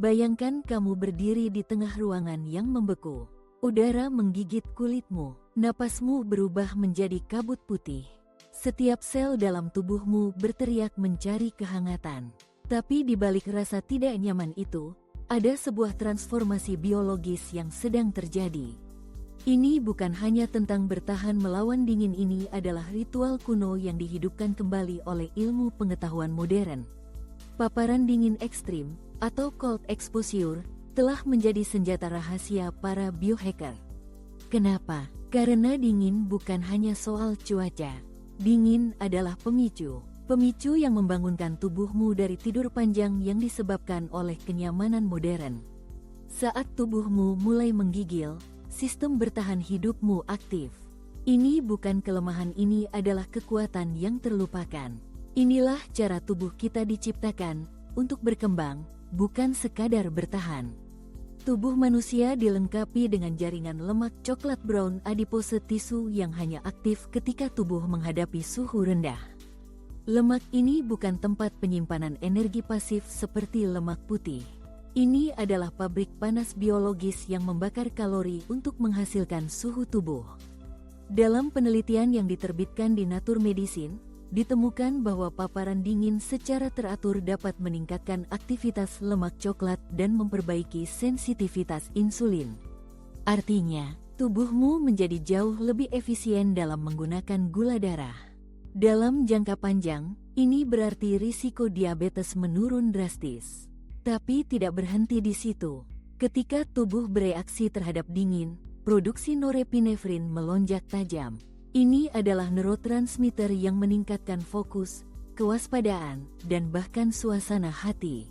Bayangkan kamu berdiri di tengah ruangan yang membeku. Udara menggigit kulitmu, napasmu berubah menjadi kabut putih. Setiap sel dalam tubuhmu berteriak mencari kehangatan. Tapi di balik rasa tidak nyaman itu, ada sebuah transformasi biologis yang sedang terjadi. Ini bukan hanya tentang bertahan melawan dingin, ini adalah ritual kuno yang dihidupkan kembali oleh ilmu pengetahuan modern. Paparan dingin ekstrim, atau cold exposure, telah menjadi senjata rahasia para biohacker. Kenapa? Karena dingin bukan hanya soal cuaca. Dingin adalah pemicu yang membangunkan tubuhmu dari tidur panjang yang disebabkan oleh kenyamanan modern. Saat tubuhmu mulai menggigil, sistem bertahan hidupmu aktif. Ini bukan kelemahan, ini adalah kekuatan yang terlupakan. Inilah cara tubuh kita diciptakan, untuk berkembang, bukan sekadar bertahan. Tubuh manusia dilengkapi dengan jaringan lemak coklat brown adipose tisu yang hanya aktif ketika tubuh menghadapi suhu rendah. Lemak ini bukan tempat penyimpanan energi pasif seperti lemak putih. Ini adalah pabrik panas biologis yang membakar kalori untuk menghasilkan suhu tubuh. Dalam penelitian yang diterbitkan di Nature Medicine, ditemukan bahwa paparan dingin secara teratur dapat meningkatkan aktivitas lemak coklat dan memperbaiki sensitivitas insulin. Artinya, tubuhmu menjadi jauh lebih efisien dalam menggunakan gula darah. Dalam jangka panjang, ini berarti risiko diabetes menurun drastis. Tapi tidak berhenti di situ. Ketika tubuh bereaksi terhadap dingin, produksi norepinefrin melonjak tajam. Ini adalah neurotransmitter yang meningkatkan fokus, kewaspadaan, dan bahkan suasana hati.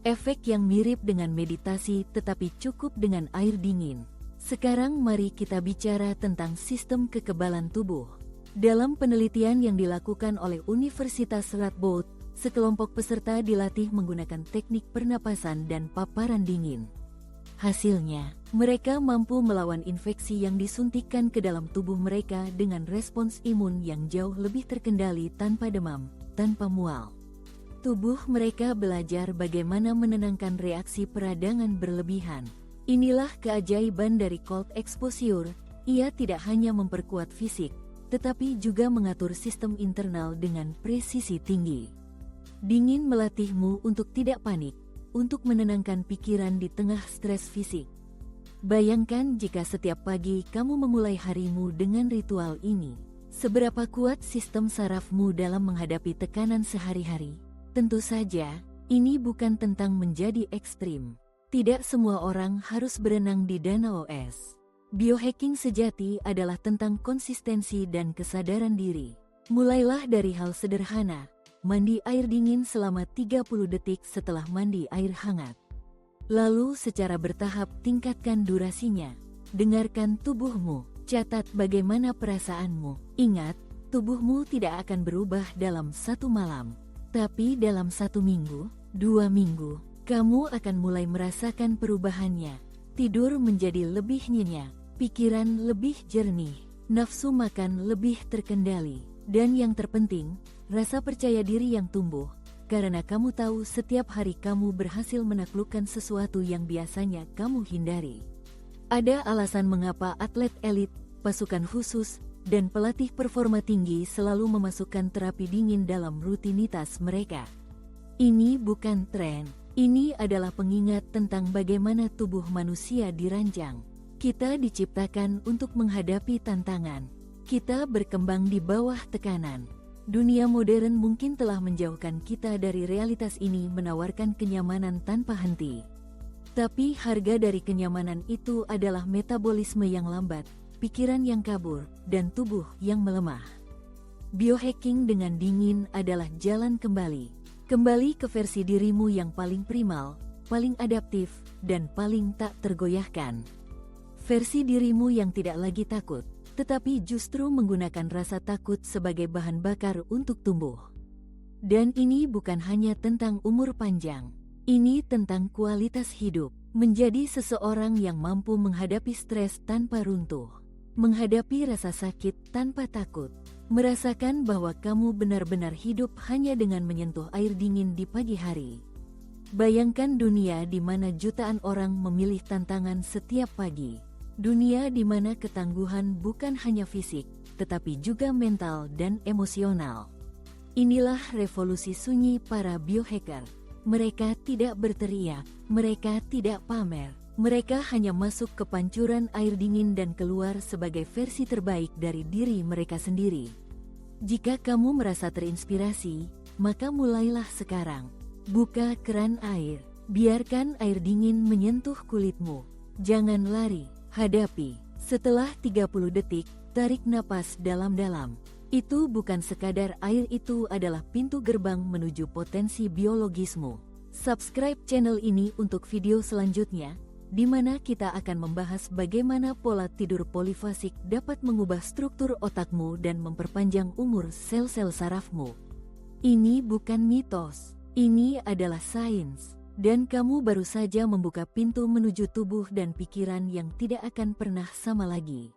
Efek yang mirip dengan meditasi tetapi cukup dengan air dingin. Sekarang mari kita bicara tentang sistem kekebalan tubuh. Dalam penelitian yang dilakukan oleh Universitas Radboud, sekelompok peserta dilatih menggunakan teknik pernapasan dan paparan dingin. Hasilnya, mereka mampu melawan infeksi yang disuntikkan ke dalam tubuh mereka dengan respons imun yang jauh lebih terkendali tanpa demam, tanpa mual. Tubuh mereka belajar bagaimana menenangkan reaksi peradangan berlebihan. Inilah keajaiban dari cold exposure, ia tidak hanya memperkuat fisik, tetapi juga mengatur sistem internal dengan presisi tinggi. Dingin melatihmu untuk tidak panik, untuk menenangkan pikiran di tengah stres fisik. Bayangkan jika setiap pagi kamu memulai harimu dengan ritual ini. Seberapa kuat sistem sarafmu dalam menghadapi tekanan sehari-hari? Tentu saja, ini bukan tentang menjadi ekstrim. Tidak semua orang harus berenang di danau es. Biohacking sejati adalah tentang konsistensi dan kesadaran diri. Mulailah dari hal sederhana. Mandi air dingin selama 30 detik setelah mandi air hangat. Lalu secara bertahap tingkatkan durasinya. Dengarkan tubuhmu, catat bagaimana perasaanmu. Ingat, tubuhmu tidak akan berubah dalam satu malam. Tapi dalam 1 minggu, 2 minggu, kamu akan mulai merasakan perubahannya. Tidur menjadi lebih nyenyak, pikiran lebih jernih, nafsu makan lebih terkendali. Dan yang terpenting, rasa percaya diri yang tumbuh, karena kamu tahu setiap hari kamu berhasil menaklukkan sesuatu yang biasanya kamu hindari. Ada alasan mengapa atlet elit, pasukan khusus, dan pelatih performa tinggi selalu memasukkan terapi dingin dalam rutinitas mereka. Ini bukan tren, ini adalah pengingat tentang bagaimana tubuh manusia dirancang. Kita diciptakan untuk menghadapi tantangan. Kita berkembang di bawah tekanan. Dunia modern mungkin telah menjauhkan kita dari realitas ini, menawarkan kenyamanan tanpa henti. Tapi harga dari kenyamanan itu adalah metabolisme yang lambat, pikiran yang kabur, dan tubuh yang melemah. Biohacking dengan dingin adalah jalan kembali. Kembali ke versi dirimu yang paling primal, paling adaptif, dan paling tak tergoyahkan. Versi dirimu yang tidak lagi takut, tetapi justru menggunakan rasa takut sebagai bahan bakar untuk tumbuh. Dan ini bukan hanya tentang umur panjang. Ini tentang kualitas hidup. Menjadi seseorang yang mampu menghadapi stres tanpa runtuh. Menghadapi rasa sakit tanpa takut. Merasakan bahwa kamu benar-benar hidup hanya dengan menyentuh air dingin di pagi hari. Bayangkan dunia di mana jutaan orang memilih tantangan setiap pagi. Dunia di mana ketangguhan bukan hanya fisik, tetapi juga mental dan emosional. Inilah revolusi sunyi para biohacker. Mereka tidak berteriak, mereka tidak pamer. Mereka hanya masuk ke pancuran air dingin dan keluar sebagai versi terbaik dari diri mereka sendiri. Jika kamu merasa terinspirasi, maka mulailah sekarang. Buka keran air, biarkan air dingin menyentuh kulitmu. Jangan lari, hadapi. Setelah 30 detik, tarik napas dalam-dalam. Itu bukan sekadar air, itu adalah pintu gerbang menuju potensi biologismu. Subscribe channel ini untuk video selanjutnya, di mana kita akan membahas bagaimana pola tidur polifasik dapat mengubah struktur otakmu dan memperpanjang umur sel-sel sarafmu. Ini bukan mitos. Ini adalah sains, dan kamu baru saja membuka pintu menuju tubuh dan pikiran yang tidak akan pernah sama lagi.